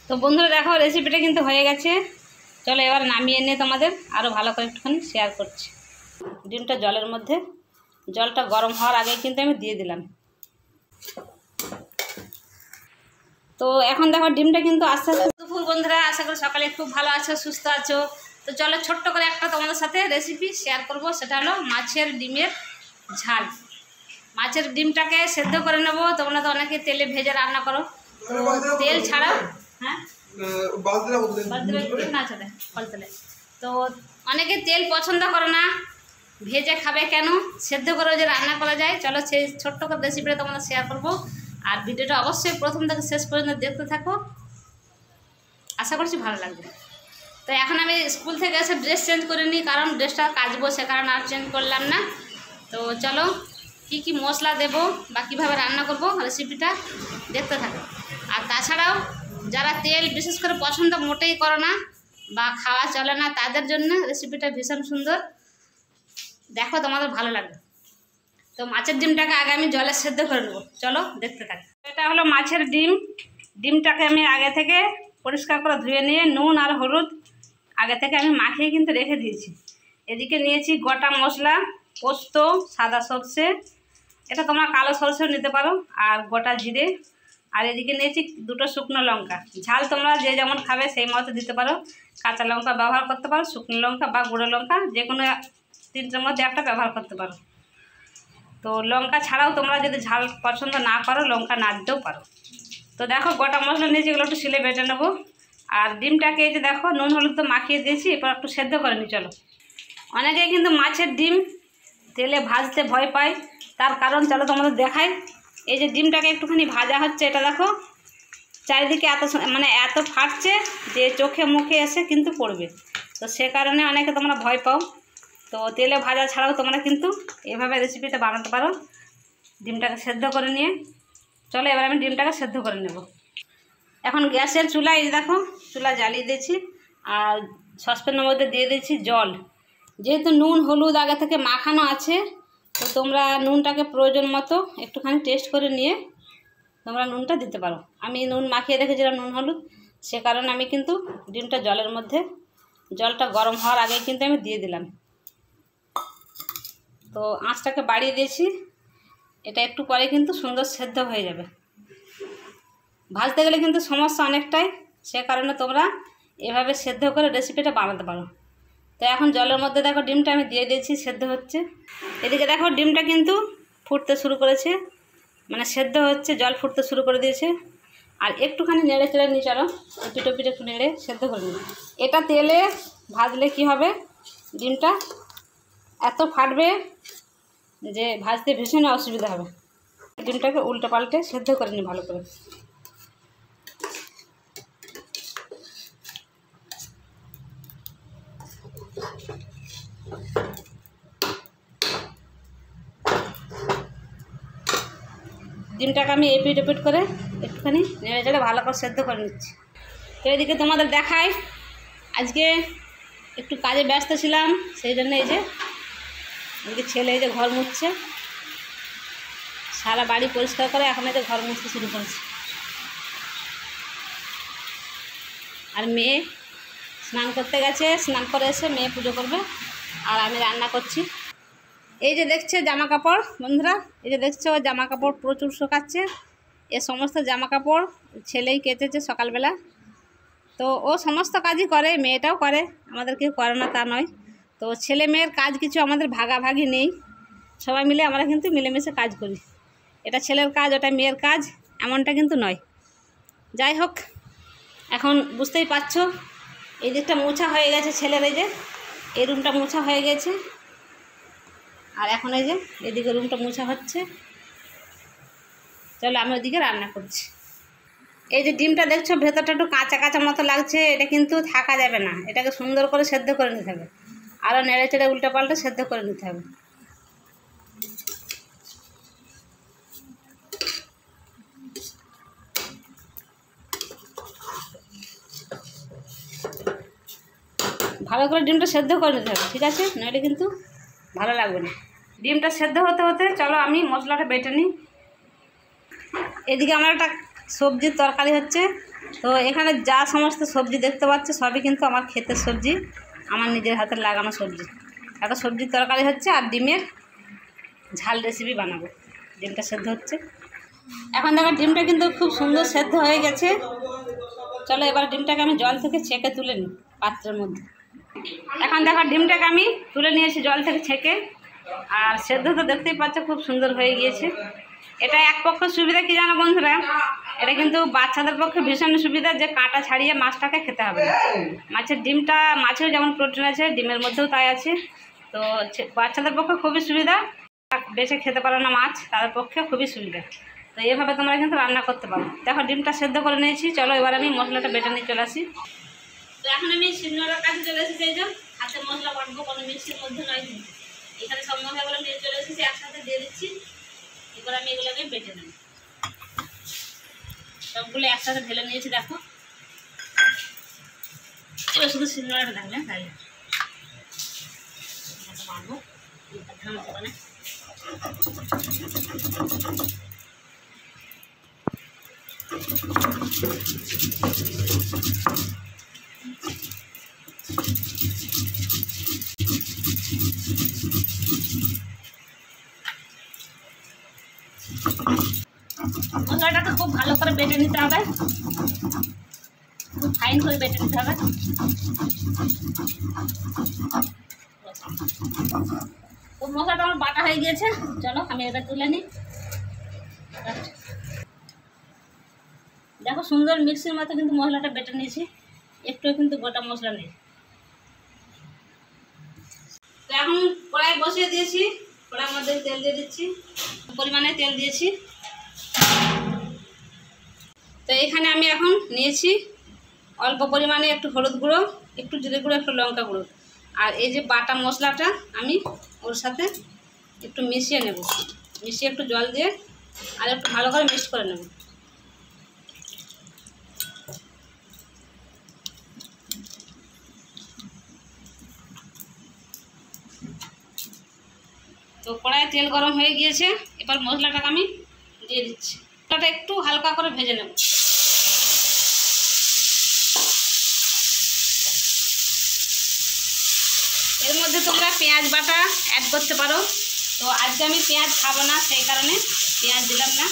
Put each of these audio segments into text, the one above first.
তো বন্ধুরা দেখো রেসিপিটা কিন্তু হয়ে গেছে। চলো এবার নামিয়ে নিয়ে তোমাদের আরও ভালো করে একটুখানি শেয়ার করছি। ডিমটা জলের মধ্যে, জলটা গরম হওয়ার আগে কিন্তু আমি দিয়ে দিলাম। তো এখন দেখো ডিমটা কিন্তু আস্তে আস্তে দুপুর। বন্ধুরা আশা করি সকালে খুব ভালো আছো, সুস্থ আছো। তো চলো ছোট্ট করে একটা তোমাদের সাথে রেসিপি শেয়ার করব, সেটা হলো মাছের ডিমের ঝাল। মাছের ডিমটাকে সেদ্ধ করে নেবো। তোমরা তো অনেকে তেলে ভেজে রান্না করো, তো তেল ছাড়াও হ্যাঁ তো অনেকে তেল পছন্দ করে না, ভেজে খাবে কেন, সেদ্ধ করে যে রান্না করা যায়। চলো সেই ছোট্ট করে রেসিপিটা তোমাদের শেয়ার করবো। আর ভিডিওটা অবশ্যই প্রথম থেকে শেষ পর্যন্ত দেখতে থাকো, আশা করছি ভালো লাগবে। তো এখন আমি স্কুল থেকে এসে ড্রেস চেঞ্জ করে নিই, কারণ ড্রেসটা কাচবো, সে কারণে আর চেঞ্জ করলাম না। তো চলো কি মশলা দেব বা কীভাবে রান্না করব রেসিপিটা দেখতে থাকো। আর তাছাড়াও যারা তেল বিশেষ করে পছন্দ মোটেই করো না বা খাওয়া চলে না, তাদের জন্য রেসিপিটা ভীষণ সুন্দর, দেখো তোমাদের ভালো লাগবে। তো মাছের ডিমটাকে আগে আমি জলে সেদ্ধ করে নেবো, চলো দেখতে থাকি। এটা হলো মাছের ডিম। ডিমটাকে আমি আগে থেকে পরিষ্কার করে ধুয়ে নিয়ে নুন আর হলুদ আগে থেকে আমি মাখিয়ে কিন্তু রেখে দিয়েছি। এদিকে নিয়েছি গোটা মশলা, পোস্ত, সাদা সর্ষে, এটা তোমরা কালো সর্ষেও নিতে পারো, আর গোটা জিরে। আর এদিকে নিয়েছি দুটো শুকনো লঙ্কা। ঝাল তোমরা যে যেমন খাবে সেই মতো দিতে পারো, কাঁচা লঙ্কা ব্যবহার করতে পারো, শুকনো লঙ্কা বা গুঁড়ো লঙ্কা, যে কোনো তিনটের মধ্যে একটা ব্যবহার করতে পারো। তো লঙ্কা ছাড়াও তোমরা যদি ঝাল পছন্দ না করো, লঙ্কা না দিতেও পারো। তো দেখো গোটা মশলা নিয়েছি, এগুলো একটু শিলে বেটে নেবো। আর ডিমটাকে এই যে দেখো নুন হলুদ তো মাখিয়ে দিয়েছি, এরপর একটু সেদ্ধ করে নিই। চলো, অনেকে কিন্তু মাছের ডিম তেলে ভাজতে ভয় পায়, তার কারণ চলো তোমাদের দেখাই। এই যে ডিমটাকে একটুখানি ভাজা হচ্ছে, এটা দেখো চারিদিকে এত ফাটছে যে চোখে মুখে এসে কিন্তু পড়বে। তো সে কারণে অনেকে তোমরা ভয় পাও। তো তেলে ভাজা ছাড়াও তোমরা কিন্তু এভাবে রেসিপিটা বানাতে পারো, ডিমটাকে সেদ্ধ করে নিয়ে। চলো এবার আমি ডিমটাকে সেদ্ধ করে নেব। এখন গ্যাসের চুলায় দেখো চুলা জ্বালিয়ে দিয়েছি, আর সসপ্যানের মধ্যে দিয়ে দিয়েছি জল। যেহেতু নুন হলুদ আগে থেকে মাখানো আছে, তো তোমরা নুনটাকে প্রয়োজন মতো একটুখানি টেস্ট করে নিয়ে তোমরা নুনটা দিতে পারো। আমি নুন মাখিয়ে রেখেছিলাম, নুন হলুদ, সে কারণে আমি কিন্তু ডিমটা জলের মধ্যে, জলটা গরম হওয়ার আগে কিন্তু আমি দিয়ে দিলাম। তো আঁচটাকে বাড়িয়ে দিয়েছি, এটা একটু পরে কিন্তু সুন্দর সেদ্ধ হয়ে যাবে। ভাজতে গেলে কিন্তু সমস্যা অনেকটাই, সে কারণে তোমরা এভাবে সেদ্ধ করে রেসিপিটা বানাতে পারো। তো এখন জলের মধ্যে দেখো ডিমটা আমি দিয়ে দিয়েছি, সেদ্ধ হচ্ছে। এদিকে দেখো ডিমটা কিন্তু ফুটতে শুরু করেছে, সেদ্ধ হচ্ছে, জল ফুটতে শুরু করে দিয়েছে। আর একটুখানি নেড়ে চেড়ে নিয়ে চলো, পিঠে পিঠে একটু নেড়ে সেদ্ধ করে নিই। এটা তেলে ভাজলে কি হবে, ডিমটা এত ফাটবে যে ভাজতে ভীষণ অসুবিধা হবে। ডিমটাকে উল্টে পাল্টে সেদ্ধ করে নিই ভালো করে। ডিমটাকে আমি এপিট এপিট করে একটুখানি নেড়ে চেড়ে ভালো করে সেদ্ধ করে নিচ্ছি। তো এদিকে তোমাদের দেখাই, আজকে একটু কাজে ব্যস্ত ছিলাম, সেই জন্য এই যে এদিকে ছেলে এই যে ঘর মুছছে, সারা বাড়ি পরিষ্কার করে এখন এই যে ঘর মুছতে শুরু করেছে। আর মেয়ে স্নান করতে গেছে, স্নান করে এসে মেয়ে পুজো করবে, আর আমি রান্না করছি। এই যে দেখছে জামা কাপড় বন্ধুরা, এই যে দেখছো জামা কাপড় প্রচুর শুকাচ্ছে। এ সমস্ত জামা কাপড় ছেলেই কেচেছে সকালবেলা। তো ও সমস্ত কাজই করে, মেয়েটাও করে, আমাদের কেউ করে না তা নয়। তো ছেলে মেয়ের কাজ কিছু আমাদের ভাগাভাগি নেই, সবাই মিলে আমরা কিন্তু মিলেমিশে কাজ করি। এটা ছেলের কাজ, ওটা মেয়ের কাজ, এমনটা কিন্তু নয়। যাই হোক, এখন বুঝতেই পারছো এই দিকটা মোছা হয়ে গেছে ছেলের, এই যে এই রুমটা মোছা হয়ে গেছে, আর এখন এই যে এদিকে রুমটা মোছা হচ্ছে। চলো আমি ওদিকে রান্না করছি। এই যে ডিমটা দেখছো ভেতরটা একটু কাঁচা কাঁচা মতো লাগছে, এটা কিন্তু থাকা যাবে না, এটাকে সুন্দর করে সেদ্ধ করে নিতে হবে, আরও নেড়ে চেড়ে উল্টে পাল্টে সেদ্ধ করে নিতে হবে। ভালো করে ডিমটা সেদ্ধ করে নিতে হবে, ঠিক আছে, নইলে কিন্তু ভালো লাগবে না। ডিমটা সেদ্ধ হতে হতে চলো আমি মশলাটা বেটে নিই। এদিকে আমার একটা সবজির তরকারি হচ্ছে, তো এখানে যা সমস্ত সবজি দেখতে পাচ্ছ সবই কিন্তু আমার ক্ষেতের সবজি, আমার নিজের হাতে লাগানো সবজি। একটা সবজির তরকারি হচ্ছে আর ডিমের ঝাল রেসিপি বানাবো। ডিমটা সেদ্ধ হচ্ছে। এখন দেখো ডিমটা কিন্তু খুব সুন্দর সেদ্ধ হয়ে গেছে। চলো এবার ডিমটাকে আমি জল থেকে ছেঁকে তুলে নিই পাত্রের মধ্যে। এখন দেখো ডিমটাকে আমি তুলে নিয়েছি জল থেকে ছেঁকে, আর সেদ্ধ তো দেখতেই পাচ্ছ খুব সুন্দর হয়ে গিয়েছে। এটা এক পক্ষ সুবিধা কি জানো বন্ধুরা, এটা কিন্তু বাচ্চাদের পক্ষে ভীষণ সুবিধা যে কাঁটা ছাড়িয়ে মাছটাকে খেতে হবে না। মাছের ডিমটা, মাছেও যেমন প্রোটিন আছে ডিমের মধ্যেও তাই আছে। তো বাচ্চাদের পক্ষে খুবই সুবিধা, বেছে খেতে পারো না মাছ, তাদের পক্ষে খুবই সুবিধা। তো এইভাবে তোমরা কিন্তু রান্না করতে পারো। দেখো ডিমটা সেদ্ধ করে নিয়েছি, চলো এবার আমি মশলাটা বেটে নিয়ে চলে আসি। তো এখন আমি শিলনোড়ার কাছে চলে এসেছি, এই যে হাতে মশলা বাটবো, কোনো মিক্সির মধ্যে নয় কিন্তু। এখানে সব মশলাগুলো নিয়ে চলে এসেছি, একসাথে দিয়ে দিচ্ছি। এবার আমি এগুলোকে বেটে নেব। সবগুলো একসাথে ঢেলে নিয়েছি দেখো। এবার শুধু শিলনোড়াটা থাকলে তাই বাটবো দোকানে। মশলাটাকে খুব ভালো করে বেটে নিতে হবে, খুব ফাইন করে বেটে নিতে হবে। তো মশলাটা আমার বাটা হয়ে গিয়েছে, চলো আমি এটা তুলে নিই। দেখো সুন্দর মিক্সির মতো কিন্তু মশলাটা বেটে নিয়েছি, একটু কিন্তু গোটা মশলা নেই। তো এখন কড়াই বসিয়ে দিয়েছি, কড়াইয়ের মধ্যে তেল দিয়ে দিচ্ছি, পরিমাণে তেল দিয়েছি। তো এখানে আমি এখন নিয়েছি অল্প পরিমাণে একটু হলুদ গুঁড়ো, একটু জিরে গুঁড়ো, একটু লঙ্কা গুঁড়ো, আর এই যে বাটা মশলাটা আমি ওর সাথে একটু মিশিয়ে নেব। মিশিয়ে একটু জল দিয়ে আর একটু ভালো করে মিক্স করে নেব। তো কড়াইয়ে তেল গরম হয়ে গিয়েছে, এবার মশলাটাকে আমি দিয়ে দিচ্ছি। মশলাটা একটু হালকা করে ভেজে নেব। এর মধ্যে তোমরা পেঁয়াজ বাটা অ্যাড করতে পারো। তো আজকে আমি পেঁয়াজ খাবো না, সেই কারণে পেঁয়াজ দিলাম না।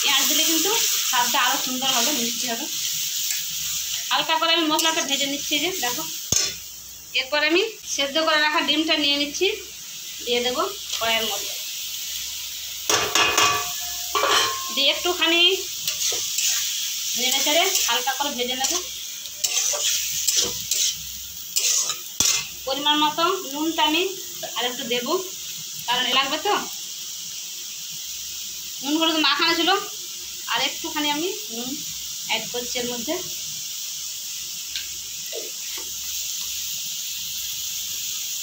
পেঁয়াজ দিলে কিন্তু স্বাদটা আরও সুন্দর হবে, মিষ্টি হবে। হালকা করে আমি মশলাটা ভেজে নিচ্ছি, যে দেখো। এরপর আমি সেদ্ধ করে রাখা ডিমটা নিয়ে নিচ্ছি, দিয়ে দেবো কড়াইয়ের মধ্যে। দিয়ে একটুখানি নেড়ে চেড়ে হালকা করে ভেজে নেব। পরিমাণ মতো নুনটা আমি আর একটু দেবো, কারণ লাগবে তো। নুনগুলো তো মাখানো ছিল, আর একটুখানি আমি নুন অ্যাড করছি এর মধ্যে।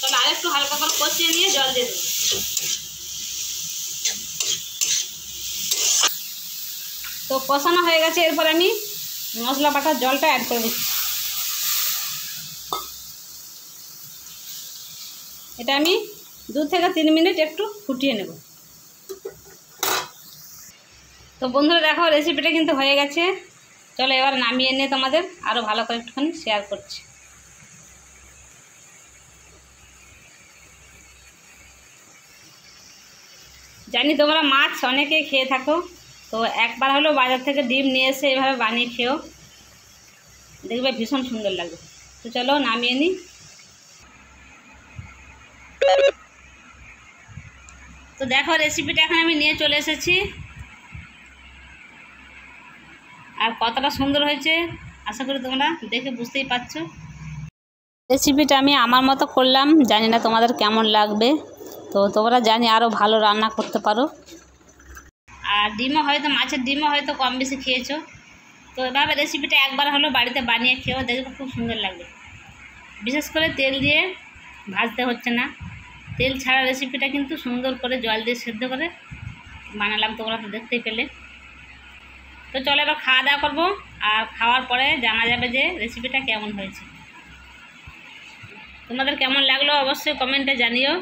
তাহলে আর একটু হালকা করে কষিয়ে নিয়ে জল দিয়ে দেবো। তো কষানো হয়ে গেছে, এরপর আমি মশলা বাটার জলটা অ্যাড করে দিচ্ছি। এটা আমি 2 থেকে 3 মিনিট একটু ফুটিয়ে নেব। তো বন্ধুরা দেখো রেসিপিটা কিন্তু হয়ে গেছে। চলো এবার নামিয়ে নিয়ে তোমাদের আরও ভালো করে একটুখানি শেয়ার করছি। জানি তোমরা মাছ অনেকেই খেয়ে থাকো, তো একবার হলেও বাজার থেকে ডিম নিয়ে এসে এভাবে বানিয়ে খেও, দেখবে ভীষণ সুন্দর লাগবে। তো চলো নামিয়ে নিই। তো দেখো রেসিপিটা এখন আমি নিয়ে চলে এসেছি, আর কতটা সুন্দর হয়েছে আশা করি তোমরা দেখে বুঝতেই পারছো। রেসিপিটা আমি আমার মতো করলাম, জানি না তোমাদের কেমন লাগবে। তো তোমরা জানি আরও ভালো রান্না করতে পারো। আর ডিমও হয়তো, মাছের ডিমও হয়তো কম বেশি খেয়েছো। তো এভাবে রেসিপিটা একবার হলো বাড়িতে বানিয়ে খেয়েও, দেখবে খুব সুন্দর লাগবে। বিশেষ করে তেল দিয়ে ভাজতে হচ্ছে না, তেল ছাড়া রেসিপিটা কিন্তু সুন্দর করে জল দিয়ে সেদ্ধ করে বানালাম, তোমরা তো দেখতেই পেলে। তো চলো এবার খাওয়া দাওয়া করবো, আর খাওয়ার পরে জানা যাবে যে রেসিপিটা কেমন হয়েছে। তোমাদের কেমন লাগলো অবশ্যই কমেন্টে জানিও।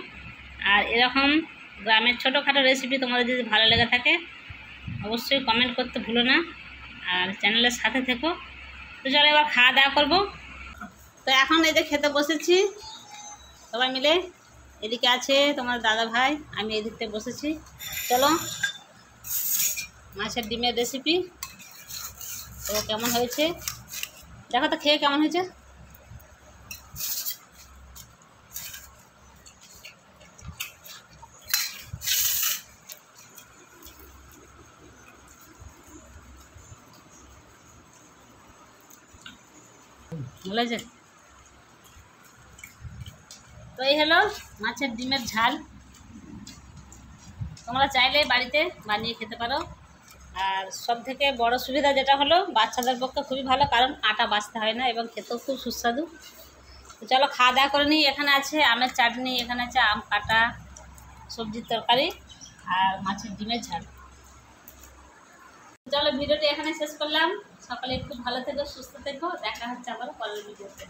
আর এরকম গ্রামের ছোটোখাটো রেসিপি তোমাদের যদি ভালো লেগে থাকে অবশ্যই কমেন্ট করতে ভুলো না, আর চ্যানেলের সাথে থেকো। তো চলো এবার খাওয়া দাওয়া করবো। তো এখন এই যে খেতে বসেছি সবাই মিলে। এদিকে আছে তোমার দাদা ভাই, আমি এদিকতে বসেছি। চলো মাছের ডিমের রেসিপি তো কেমন হয়েছে দেখো তো, খেয়ে কেমন হয়েছে। ভালো হয়েছে? তো এই হলো মাছের ডিমের ঝাল। তোমরা চাইলে বাড়িতে বানিয়ে খেতে পারো। আর সব থেকে বড় সুবিধা যেটা হলো বাচ্চাদের পক্ষে খুবই ভালো, কারণ আটা বাছতে হয় না এবং খেতেও খুব সুস্বাদু। তো চলো খাওয়া দাওয়া করে নিই। এখানে আছে আমের চাটনি, এখানে আছে আম কাটা, সবজির তরকারি আর মাছের ডিমের ঝাল। চলো ভিডিওটি এখানে শেষ করলাম। সকালে খুব ভালো থেকো, সুস্থ থেকো। দেখা হচ্ছে আবার পরের ভিডিওতে।